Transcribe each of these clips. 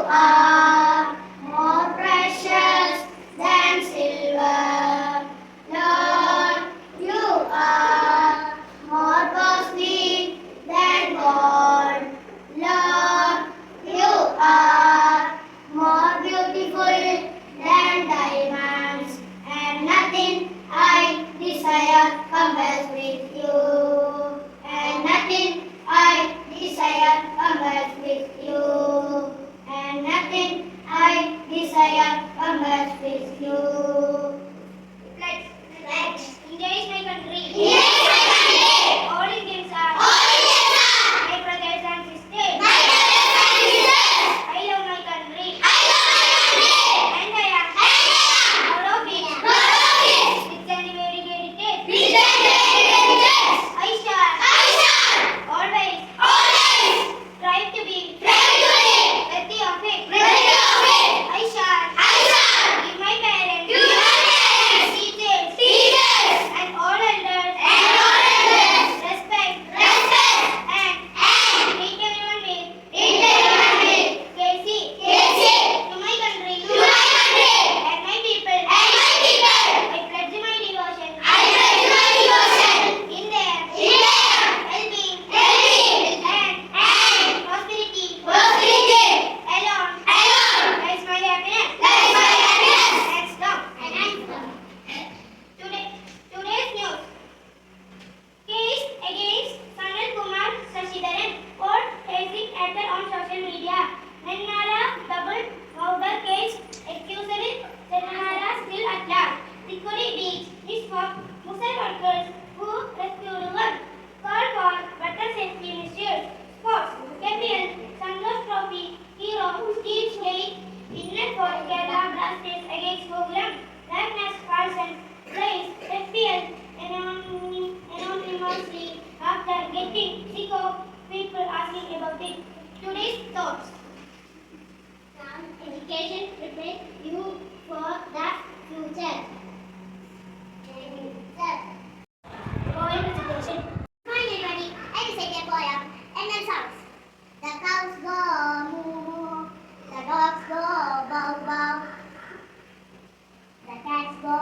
are more precious than silver. Lord, you are more costly than gold. Lord, you are more beautiful than diamonds, and nothing I desire compares with you. And nothing I desire compares with you. And nothing I desire compares with you. Let's. India is my country. India is my country. All Indians are. All Indians are. My brothers and sisters. My brothers and sisters. I love my country. I love my country. And I am. Proud of it. Proud of it. Rich and very dedicated. Rich and very dedicated. I shall. Always. Always. Strive to be. Strive to be. Worthy of it. Worthy of it. I shall. Give my parents. Give my parents. Teachers. Teachers. And all elders. And all elders. Respect. Respect. And treat everyone with. Treat everyone with. Courtesy. Courtesy. To my country. To my country. And my people. And my people. I pledge my devotion. I pledge my devotion. In their. In their. Well-being. Well-being. And prosperity. Prosperity. Alone. Alone. That's my happiness. That's my happiness. Let's go. Today's news. Case against Sanal Kumar Sashidharan for hazing actor on social media. Nannara double murder case. Accuser Nannara still at large. Tricoli Beach. Miss Muslim workers who rescued one. Call for better safety measures. Sports. KPL Santosh Trophy hero Steve State winner for Kerala Blasters against Gokulam. Ragnar Carlson plays FPL anonymously after getting sick of people asking about it. Today's thoughts. Education prepares you for the future. Poem recitation. My name is I recite a poem and then sounds. The cows go moo moo, the dogs go bow bow, the cats go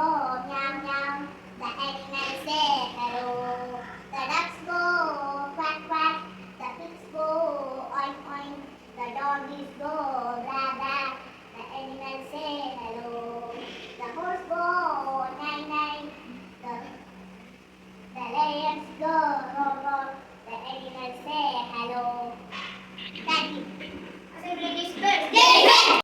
meow meow, the animals say hello, the ducks go quack quack, the pigs go oink oink, the doggies go blah blah, the animals say hello, the horse go nine nine, the lions go roar roar, the animals say hello. Thank you. Assembly dispersed.